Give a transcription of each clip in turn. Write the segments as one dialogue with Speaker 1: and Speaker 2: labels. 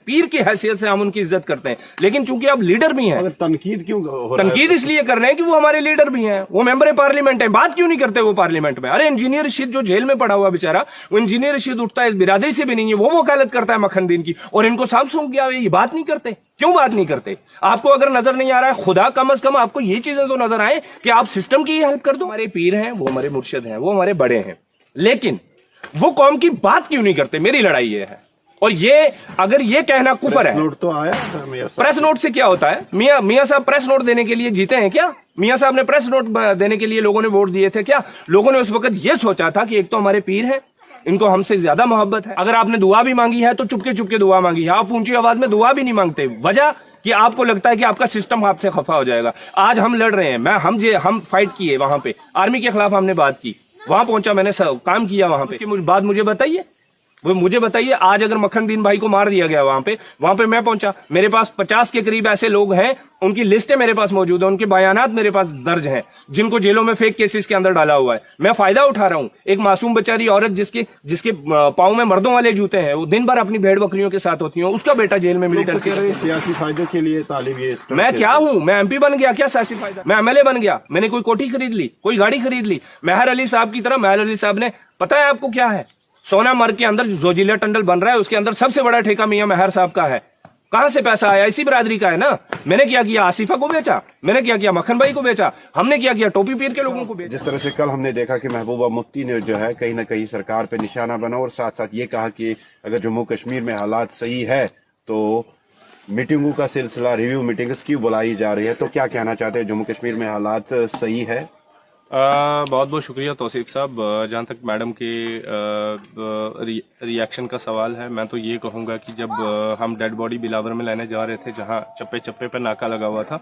Speaker 1: पीर की हैसियत से हम उनकी इज्जत करते हैं, लेकिन चूंकि आप लीडर भी हैं।
Speaker 2: तनकीद क्यों हो रहा है?
Speaker 1: तनकीद इसलिए कर रहे हैं कि वो हमारे लीडर भी हैं, वो मेंबर पार्लियामेंट है। बात क्यों नहीं करते वो पार्लियामेंट में? अरे इंजीनियर रशीद जो जेल में पड़ा हुआ बेचारा, वो इंजीनियर रशीद उठता है, इस बिरादरी से भी नहीं है, वो वकालत करता है मखनदीन की, और इनको साफ सूंघ गया। ये बात नहीं करते, क्यों बात नहीं करते? आपको अगर नजर नहीं आ रहा है, खुदा कम अज कम आपको ये चीजें तो नजर आए कि आप सिस्टम की हेल्प कर दो। हमारे पीर हैं, वो हमारे मुर्शिद हैं, वो हमारे बड़े हैं, लेकिन वो कौम की बात क्यों नहीं करते? मेरी लड़ाई ये है। और ये अगर ये कहना कुफर है।
Speaker 2: नोट तो आया
Speaker 1: प्रेस नोट से क्या होता है? मियां साहब प्रेस नोट देने के लिए जीते हैं क्या? मियां साहब ने प्रेस नोट देने के लिए लोगों ने वोट दिए थे क्या? लोगों ने उस वक्त ये सोचा था कि एक तो हमारे पीर हैं, इनको हमसे ज्यादा मोहब्बत है। अगर आपने दुआ भी मांगी है तो चुपके चुपके दुआ मांगी है, आप ऊंची आवाज में दुआ भी नहीं मांगते। वजह कि आपको लगता है कि आपका सिस्टम आपसे खफा हो जाएगा। आज हम लड़ रहे हैं, हम फाइट किए, वहां पे आर्मी के खिलाफ हमने बात की, वहां पहुंचा, मैंने काम किया वहां पे। उसके बाद मुझे बताइए, वो मुझे बताइए, आज अगर मखनदीन भाई को मार दिया गया वहां पे मैं पहुंचा, मेरे पास 50 के करीब ऐसे लोग हैं, उनकी लिस्टें मेरे पास मौजूद है, उनके बयानात मेरे पास दर्ज हैं, जिनको जेलों में फेक केसेस के अंदर डाला हुआ है। मैं फायदा उठा रहा हूं। एक मासूम बेचारी औरत जिसके पांव में मर्दों वाले जूते हैं, वो दिन भर अपनी भेड़ बकरियों के साथ होती है, उसका बेटा जेल में मिलिट्री
Speaker 2: सियासी फायदे के लिए तालिब ये।
Speaker 1: मैं क्या हूं? मैं MP बन गया क्या? सियासी फायदा? मैं MLA बन गया, मैंने कोई कोठी खरीद ली, कोई गाड़ी खरीद ली? मेहर अली साहब की तरह, मेहर अली साहब ने, पता है आपको क्या है, सोनामर्ग के अंदर जो जिला टंडल बन रहा है, उसके अंदर सबसे बड़ा ठेका मियां मेहर साहब का है। कहां से पैसा आया? इसी बिरादरी का है ना। मैंने क्या किया? आसिफा को बेचा, मैंने क्या किया? मक्खन भाई को बेचा, हमने क्या किया? टोपी पीर के लोगों को बेचा।
Speaker 2: जिस तरह से कल हमने देखा कि महबूबा मुफ्ती ने जो है कहीं ना कहीं सरकार पे निशाना बना, और साथ साथ ये कहा कि अगर जम्मू कश्मीर में हालात सही है तो मीटिंगों का सिलसिला, रिव्यू मीटिंग्स क्यों बुलाई जा रही है, तो क्या कहना चाहते हैं? जम्मू कश्मीर में हालात सही है?
Speaker 1: बहुत बहुत शुक्रिया तौसीफ साहब। जहाँ तक मैडम के रिएक्शन का सवाल है, मैं तो ये कहूँगा कि जब हम डेड बॉडी बिलावर में लेने जा रहे थे, जहाँ चप्पे चप्पे पर नाका लगा हुआ था,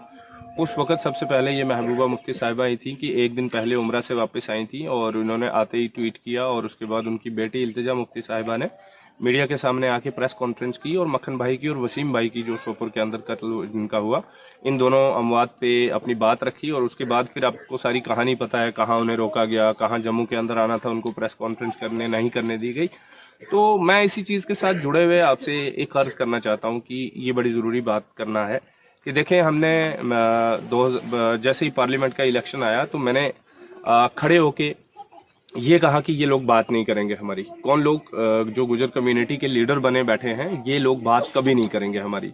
Speaker 1: उस वक्त सबसे पहले ये महबूबा मुफ्ती साहिबा ही थी कि एक दिन पहले उम्रा से वापस आई थी, और उन्होंने आते ही ट्वीट किया, और उसके बाद उनकी बेटी इल्तिजा मुफ्ती साहिबा ने मीडिया के सामने आके प्रेस कॉन्फ्रेंस की, और मक्खन भाई की और वसीम भाई की, जो सोपुर के अंदर कत्ल जिनका हुआ, इन दोनों अमवात पे अपनी बात रखी। और उसके बाद फिर आपको सारी कहानी पता है, कहाँ उन्हें रोका गया, कहाँ जम्मू के अंदर आना था उनको प्रेस कॉन्फ्रेंस करने नहीं करने दी गई। तो मैं इसी चीज़ के साथ जुड़े हुए आपसे एक अर्ज करना चाहता हूँ कि ये बड़ी ज़रूरी बात करना है कि देखें, हमने जैसे ही पार्लियामेंट का इलेक्शन आया तो मैंने खड़े होके ये कहा कि ये लोग बात नहीं करेंगे हमारी। कौन लोग? जो गुजर कम्युनिटी के लीडर बने बैठे हैं, ये लोग बात कभी नहीं करेंगे हमारी।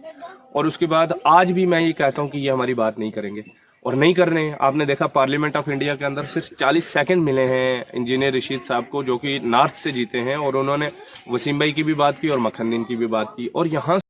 Speaker 1: और उसके बाद आज भी मैं ये कहता हूँ कि ये हमारी बात नहीं करेंगे, और नहीं करने। आपने देखा पार्लियामेंट ऑफ इंडिया के अंदर सिर्फ 40 सेकंड मिले हैं इंजीनियर रशीद साहब को, जो कि नॉर्थ से जीते हैं, और उन्होंने वसीम भाई की भी बात की और मखनदीन की भी बात की, और यहाँ